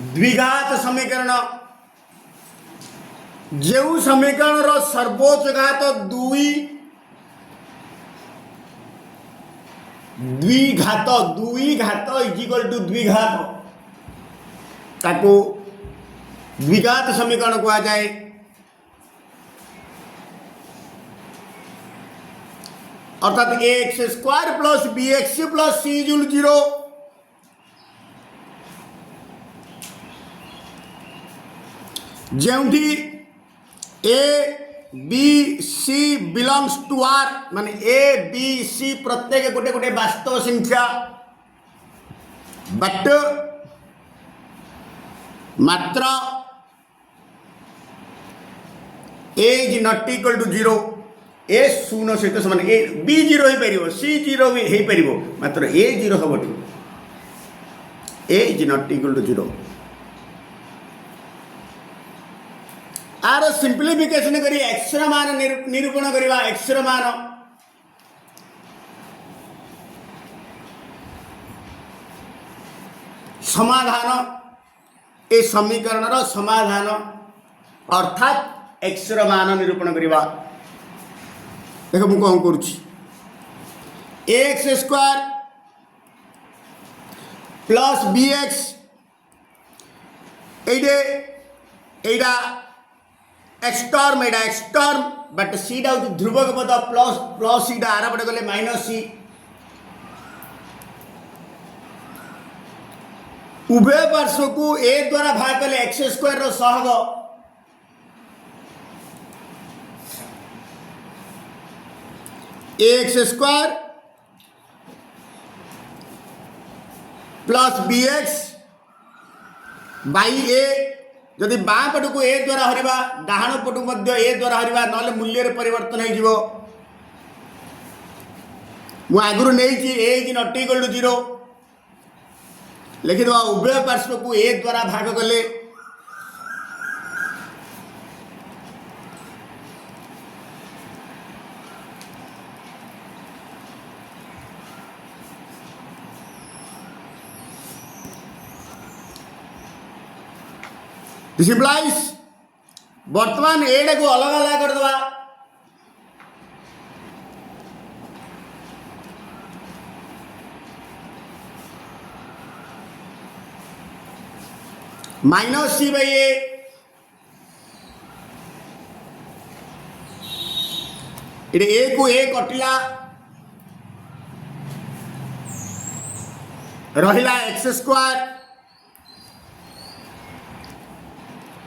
द्विघात समीकरण जो समीकरण सर्वोच्च घात दुई द्विघात इज इक्वल टू द्विघात ताको द्विघात समीकरण कहा जाए। अर्थात x square plus b x plus c equal zero जेउठी a b c belongs to R माने ए बी सी प्रत्येक गोटे गोटे वास्तव संख्या बट मात्र a is not equal to zero a शून्य सहित समान ए बी जीरो हो पार सी जीरो भी हो पार मात्र ए जीरो हम a is not equal to zero. आर सिंप्लिफिकेशन करी एक्स मान निरूपण करवा एक्स मान समाधान ए समीकरण समाधान अर्थात एक्स मान निरूपण करवा। देख मु कौन करुच्ची x square plus b x एटा एक्स टर्म बट सीटा हूँ ध्रुवक पद प्लस प्लस सीटा आर पटे गले माइनस सी उभय पार्श्व को ए द्वारा भाग कले एक्स स्क्वायर सहग x square plus b x by a जदि बाँ पट को ए द्वारा हरवा डाहाण पट को ए द्वारा हरवा ना मूल्य परिवर्तन हो आगु नहीं a is not equal to zero लिखिद उभय पार्श्व को ए द्वारा भाग कले दिस इम्प्लाइज वर्तमान एडा को अलग अलग कर दवा माइनस सी बाई ए को ए कटिला रहिला x square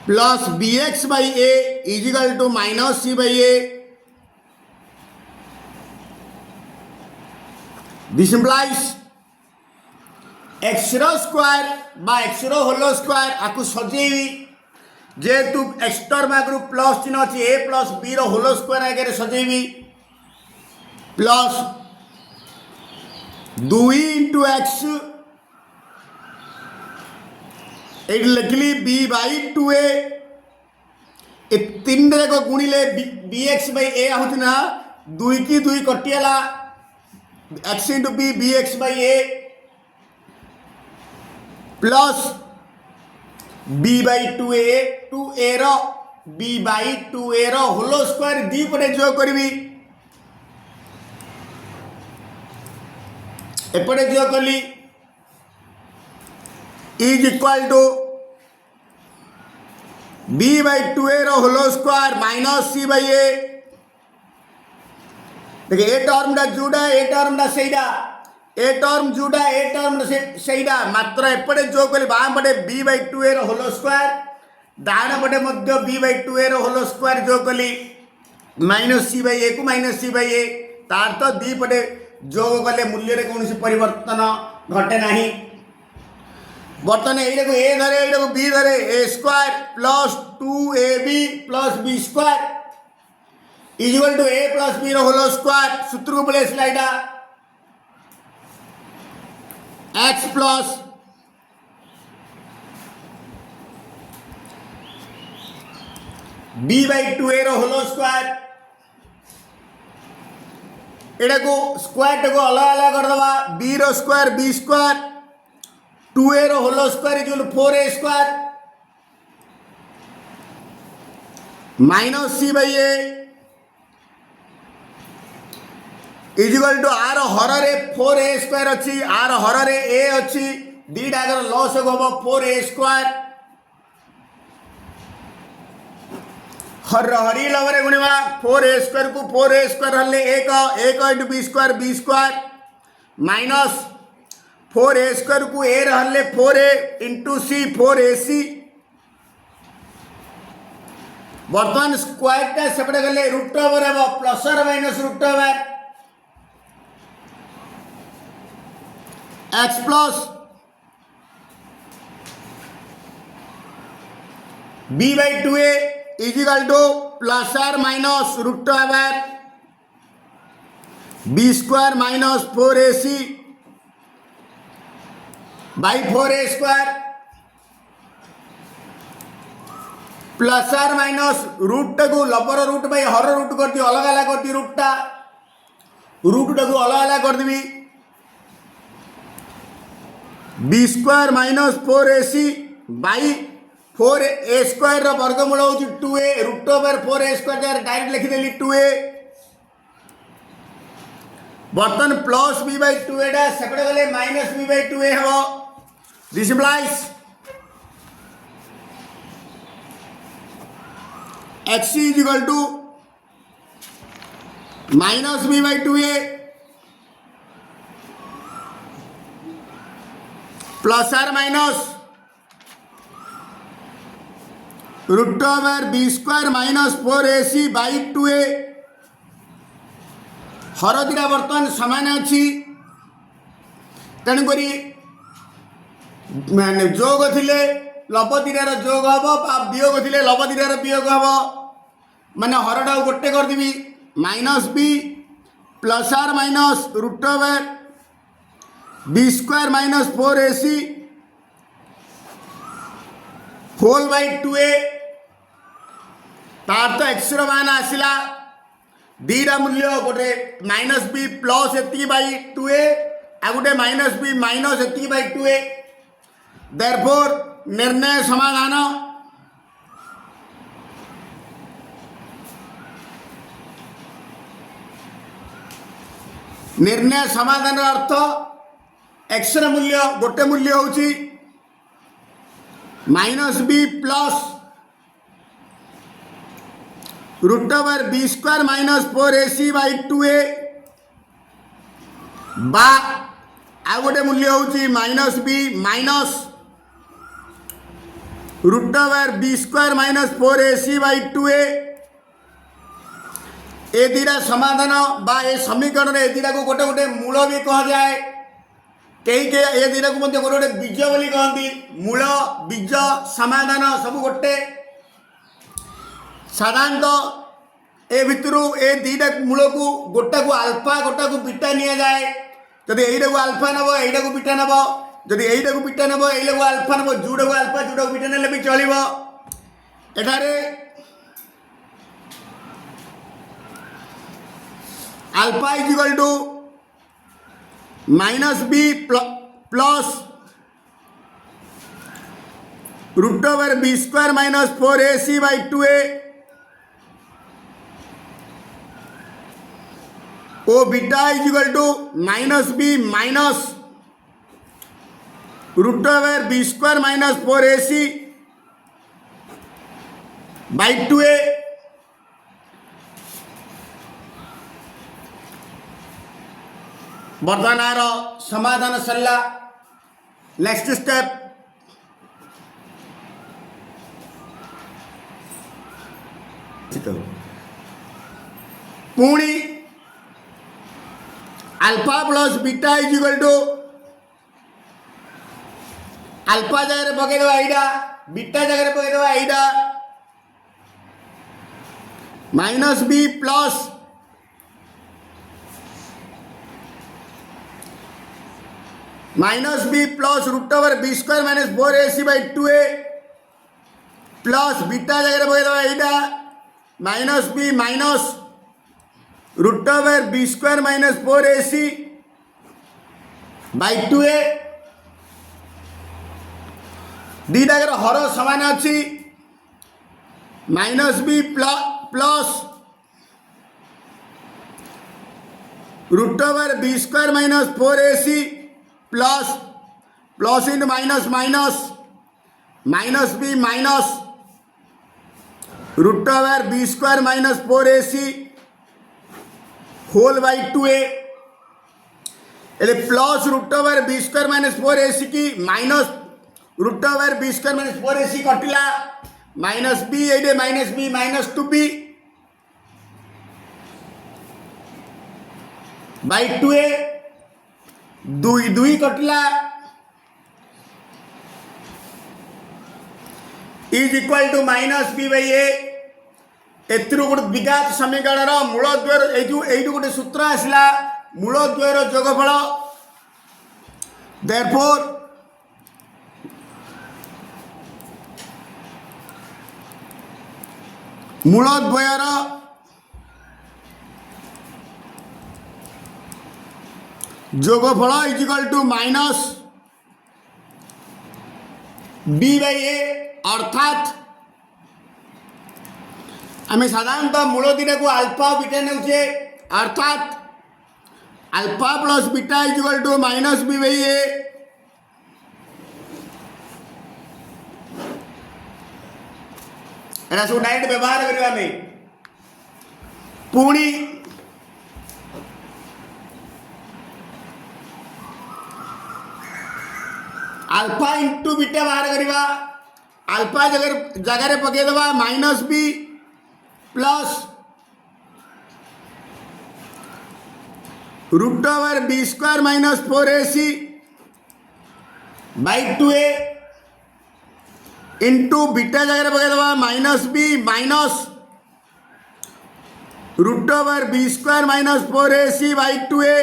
plus b x by a equal to minus c by a this implies x square बा एक्स होल स्क्वायर आपको सजेबी जेहेतु एक्स टर्म आगु प्लस चिन्ह अच्छी a plus b whole square आगे सजेबी प्लस 2 इंटू एक्स ये लिखली बी बाई टू ए तीन को गुणिले बी एक्स बाई ए हूँ ना दुई की दुई कटिगला x into b b x by a plus b by two a रो बी बाई टू ए रो होल स्क्वायर दी पटे जोग करी एपटे जोग कली is equal to b by two a रो whole square minus c by a देखिए ए टर्मटा जोड़ा ए टर्मटा सेटा ए टर्म जोड़ा ए टर्म सेटा मात्र एपटे जो कली बाम पटे बी बाई टू ए रो होल स्क्वायर डाण पटे मध्य बी बाई टू ए रो होल स्क्वायर जो कली माइनस सी बाई ए को माइनस सी बाई ए तार तो दी पटे जोग कले मूल्य रे कौन परिवर्तन घटे नहीं। बर्तमान ये ए धरे ये बी धरे a square plus 2ab plus B square equal to a plus b whole square सूत्र को पड़े स्लाइडा x plus b by two a whole square एटा को स्क्वायर को अलग अलग कर दवा बी रो स्क्वायर बी स्क्वायर 2a रो whole square is 4a square minus c by a is equal to आर हर रे 4a स्क्वायर अच्छी आर हर रे a अच्छी दीटा अगर लॉस हम 4a स्क्वायर हर हरी लवरे गुणिबा 4a स्क्वायर को 4a स्क्वायर हल्ले एक into b square minus 4a square को a हल्ले 4a इंटू c 4ac बर्तमान स्क्वायर टा सेपटे गले रूट ओवर हे plus or minus root over x plus b by 2a is equal to plus or minus root over b square minus 4ac by 4a square plus or minus root को लबर root by her root कर दी अलग अलग कर दी रूटा को अलग अलग कर दी b square minus 4ac by 4a square वर्गमूल हूँ 2a root over 4a square जगह डायरेक्ट लिखिदेली 2a बर्तन प्लस b बाई 2a टा सेपटे गले माइनस b बाई 2a हम this implies x is equal to minus b by 2a plus or minus root over b square minus 4ac by 2a हर दिटा बर्तमान समान अच्छी तेणुक जोग थिले लब दिटार जोग हम वियोग थिले लब दिटार वियोग हम माने हरटा गोटे करदेवी minus b plus or minus root over B square minus 4ac whole by 2a तार तो एक्स मान आसला दीटा मूल्य गोटे माइनस बी प्लस एति बाई 2a आ गोटे माइनस बी माइनस एति बाई 2a देयरफॉर निर्णय समाधान निर्णय समाधान अर्थ एक्स मूल्य गोटे मूल्य होची minus b plus root over B square minus 4ac by 2a बा आ गोटे मूल्य होची minus b minus root over B square minus 4ac by 2a ए दीटा समाधान बा ए समीकरण ए दीटा को गोटे गोटे मूल भी कह जाए कई कई ए दीटा को गोटे गोटे बीज बोली कहती मूल बीज समाधान सब गोटे साधारणतः ए भितर ए दीटा मूल को गोटा को आल्फा गोटा को बीटा नि जाए जब यहीटा को आल्फा नब यहीटा को बीटा नब जब यहीटा को बीटा नब ये को आल्फा नब जोटा को आल्फा जोटा को बीटा ने भी चलो एठारे alpha is equal to minus b plus root over B square minus 4ac by 2a ओ beta is equal to minus b minus root over B square minus 4ac by 2a वर्तमान समाधान सरला next step पुणी alpha plus beta is equal to alpha जगह पकईदेवा यहाँ beta जगह पकईदेवा यहाँ minus b plus minus b plus root over B square minus 4ac by 2a plus beta जगह पकईदेवा यहाँ minus b minus root over B square minus 4ac by 2a दीटा हर समान अच्छी minus b plus root over B square minus 4ac plus plus into minus minus minus b minus root over B square minus 4ac whole by 2a plus root over B square minus 4ac की minus root over B square minus 4ac कटिला minus b ये minus b minus 2b by 2a दुई दुई कटिला is equal to minus b by a एथुरु गोटे विघात समीकरण मूल द्वयर ये गोटे सूत्र आसला मूल द्वयर जोगफल देयरफॉर मूल द्वयर जोगफल is equal to minus b by a अर्थात आम साधारणतः मूल दिन को अल्फा बीटा ने अर्थात alpha plus beta is equal to minus b by a एटा सब डायरेक्ट व्यवहार करने पुणी अल्फा इंटू बीटा बाहर करवा अल्फा जगह पकईदे minus b plus root over B square minus 4ac by 2a into beta जगह पकईदे minus b minus root over B square minus 4ac by 2a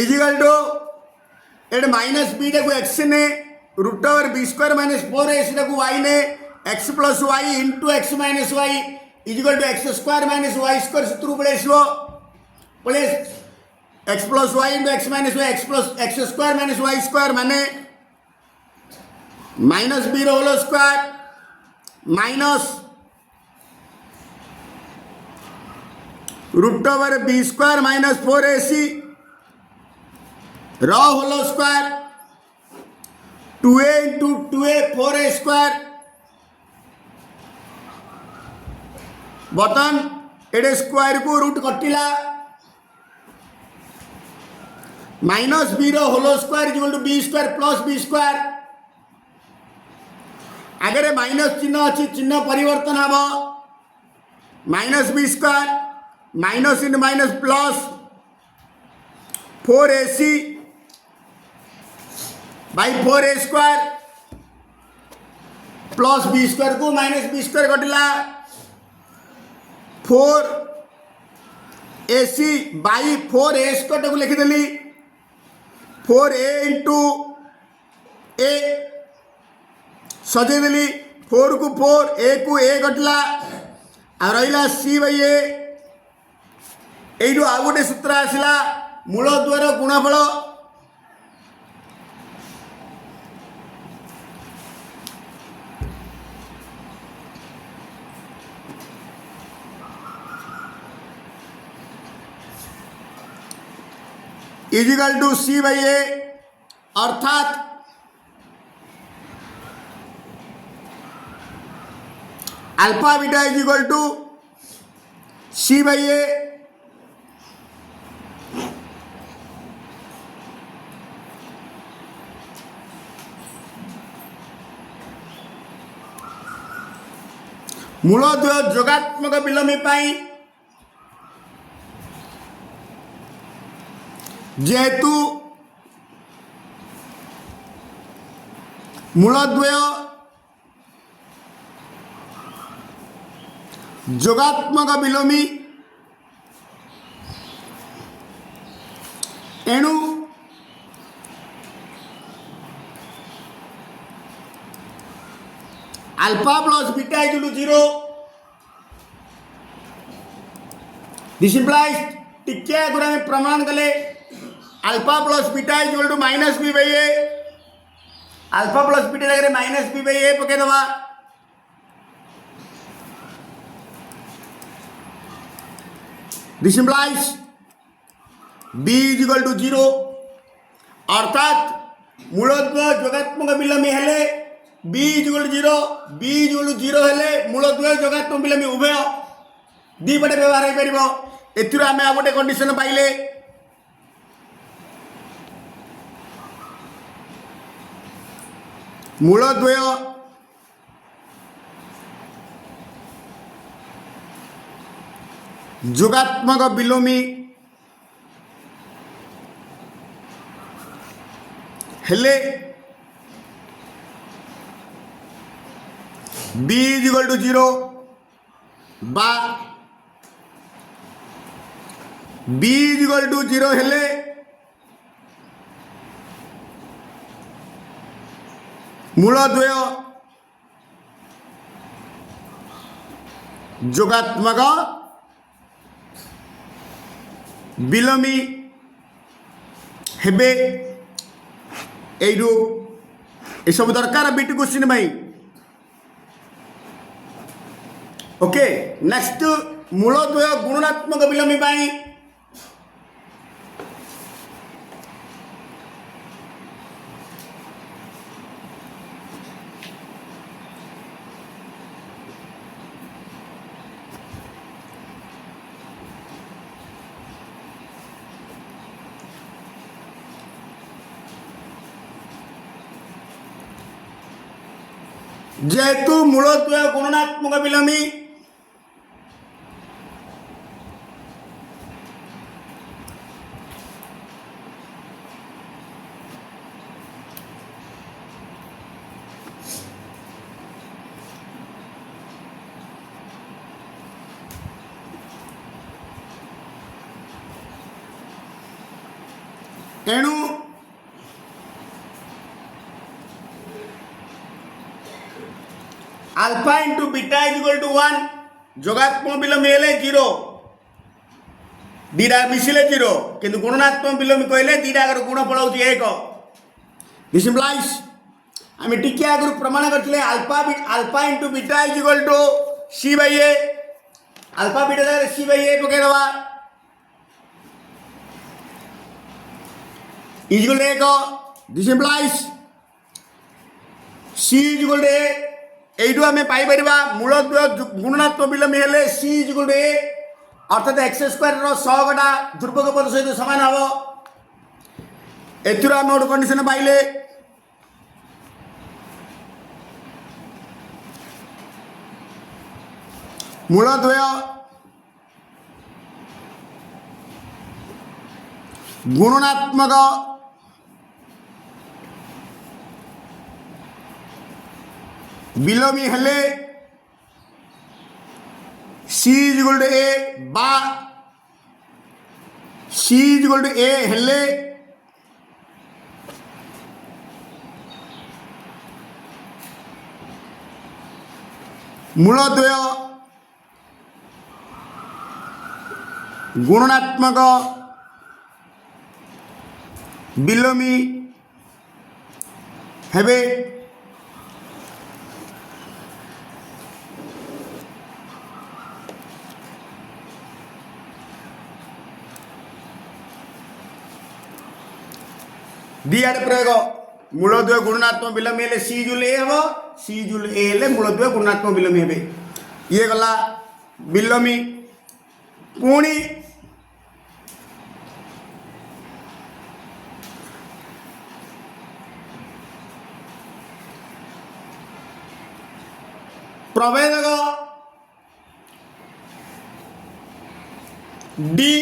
is equal to एट माइनस बी को x ने root over B square minus 4ac को y ने x plus y into x minus y is equal to x square minus Y square सूत्र पड़े x plus y into x minus Y X plus X square minus Y square माने minus B whole square minus root over B square minus 4ac रो whole square 2a into 2a 4a square बर्तमान एडे square को root कटिला minus B whole square equal to B square plus B square आगे minus चिन्ह अच्छी चिन्ह परिवर्तन हम minus B square minus into minus plus 4ac by 4a square plus B square को minus B square कटिला 4ac by 4a square को लिखिदेली 4a into ए सजेदेली 4 को 4 a को a कटिला आ रहा सी बाई ए यू आ गोटे सूत्र आसला मूल द्वार गुणफल is equal to c by a अर्थात alpha beta is equal to c by a मूलद्वय जोगात्मक विलोमी पाई जेहेतु मूलद्वय जोगात्मक विलोमी एणु alpha plus beta equal to 0 this implies टिके आगे प्रमाण कले alpha plus beta equal to minus b by a alpha plus beta जगह माइनस बी बाई ए पकईदबा this implies b is equal to 0 अर्थात मूलद्वय जोगात्मक विलोमी हेले B is equal to 0 b is equal to 0 हेले मूलद्वय जोगात्मक विलोमी उभय दी पटे व्यवहार हो पारिबो एथिरो आमे आ गोटे कंडीशन पाइले मूलद्वय जोगात्मक विलोमी हेले बी इज इक्वल टू 0 बा बी इज इक्वल टू 0 हेले मूलद्वय जोगात्मक विलोमी हेबे एइडू ए सब दरकार बीटी क्वेश्चन भाई ओके नेक्स्ट मूलद्वय गुणात्मक विलोमी भाई जेहेतु मूलद्वय गुणात्मक विलोमी एणु alpha into beta is equal to 1 जोगात्मक विलोमी हेले 0 दीटा मिसिले 0 किंतु गुणात्मक विलोमी कहले दीटा अगर गुणफल होची 1 दिस इम्प्लाइज आम टिके आगु प्रमाण करथिले alpha into beta is equal to c by a alpha beta जगह सी बाई ए पकई दबा is equal to 1 this implies c is equal to a এইটু আমি পাইপারিবা মূলদ্বয় গুণাত্মক বিলোমী হলে c is equal to a অর্থাৎ এক্স স্কোয়ার র সহগটা ধ্রুবক পদ সহিত সমান হব এথির আমি গোটে কন্ডিশন পাইলে মূলদ্বয় গুণাত্মক विलोमी हेले सी इज इक्वल टू ए बा सी इज इक्वल टू ए हेले मूलद्वय गुणात्मक विलोमी हेबे दियार प्रयोग मूलद्वय गुणात्मक विलोमी हेले सी जुल ए हम सी जुल ए हेले मूलद्वय गुणात्मक विलोमी हेबे ये गला विलोमी पुणी प्रभेदक डी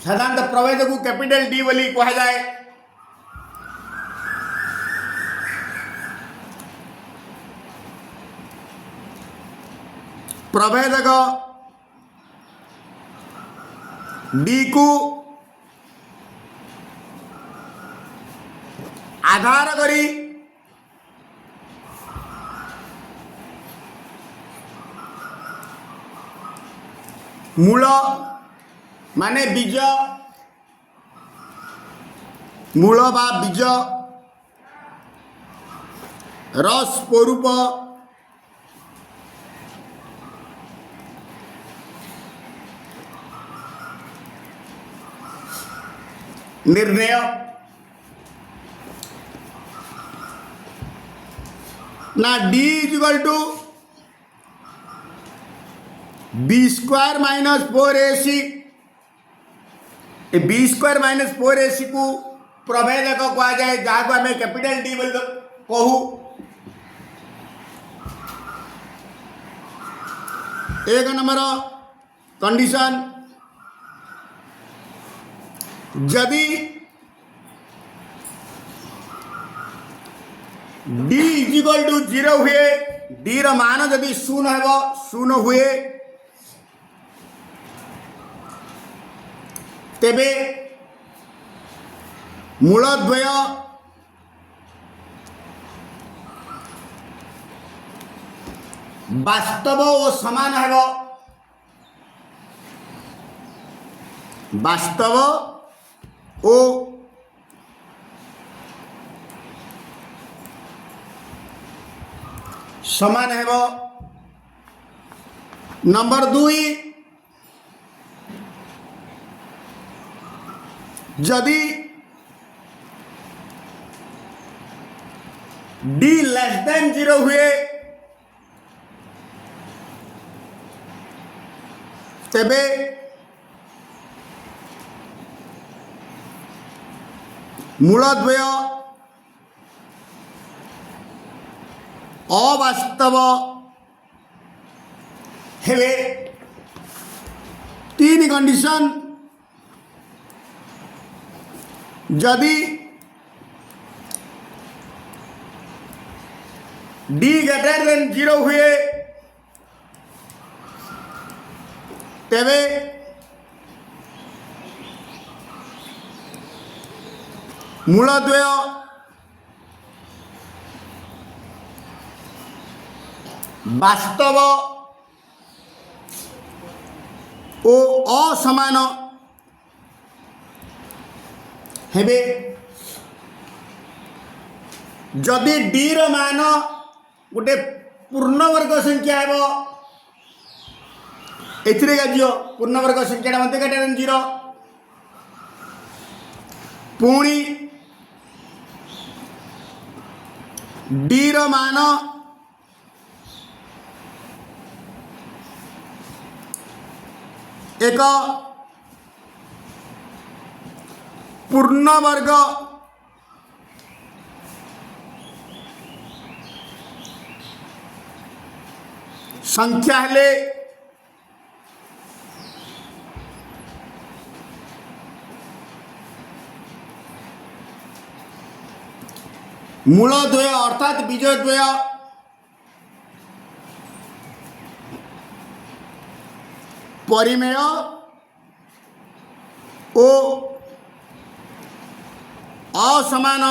साधारणतः प्रभेद को कैपिटल डी बोली कहा जाए प्रभेदक डी को आधार करी मूल माने बीज मूल बा बीज स्वरूप निर्णय ना D is equal to B square minus 4ac b square minus 4ac को प्रभेदक कह जाए जहाँ को आम कैपिटल डी बोल कहू। एक नंबर कंडीशन जदि डी इज इक्वल टू 0 हुए डी र मान जदि शून्य है शून्य हुए तेबे मूलद्वय वास्तव और समान है वास्तव ओ समान है नंबर 2 यदि डी लेस देन 0 हुए तेबे मूलद्वय अवास्तव हेवे। 3 कंडीशन यदि डी ग्रेटर देन 0 हुए तेबे मूलद्वय वास्तव ओ असमान हेबे। जदि डी र मान गोटे पूर्णवर्ग संख्या है एथिरे गाजियो पूर्णवर्ग संख्या मध्य ग्रेटर देन 0 पुणी डी र मान एक पूर्णवर्ग संख्या हेले मूलद्वय अर्थात बीजद्वय परिमेय ओ असमान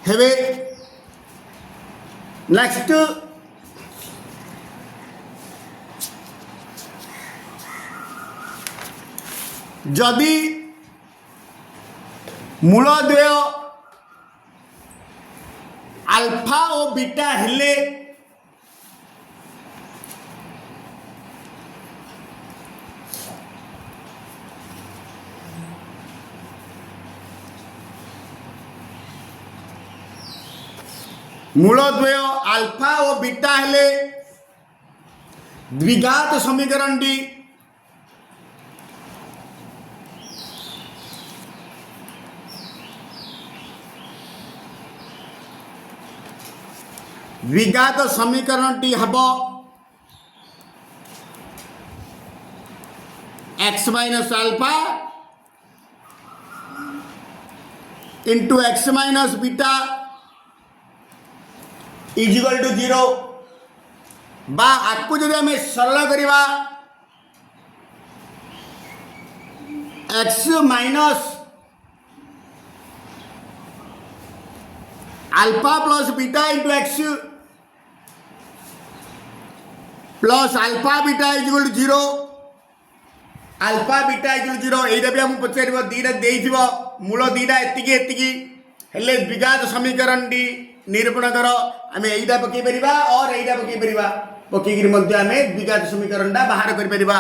हेबे। नेक्स्ट जदि मूलद्वय अल्फा और बीटा हेले मूलद्वय अल्फा और बीटा हेले द्विघात समीकरण डी द्विघात समीकरण टी हब x minus alpha into x minus beta is equal to 0 बा आपको जब हमें सरल करिवा x minus alpha plus beta into x plus alpha beta is equal to 0 alpha beta is equal to 0 एटा भी हम पचार दीटा देइथिबो मूल दीटा एतिकी एतिकी हेले द्विघात समीकरण डी निरूपण कर आम यहीटा पकई पार और यहीटा पकई पार पकईकि आम द्विघात समीकरण बाहर कर।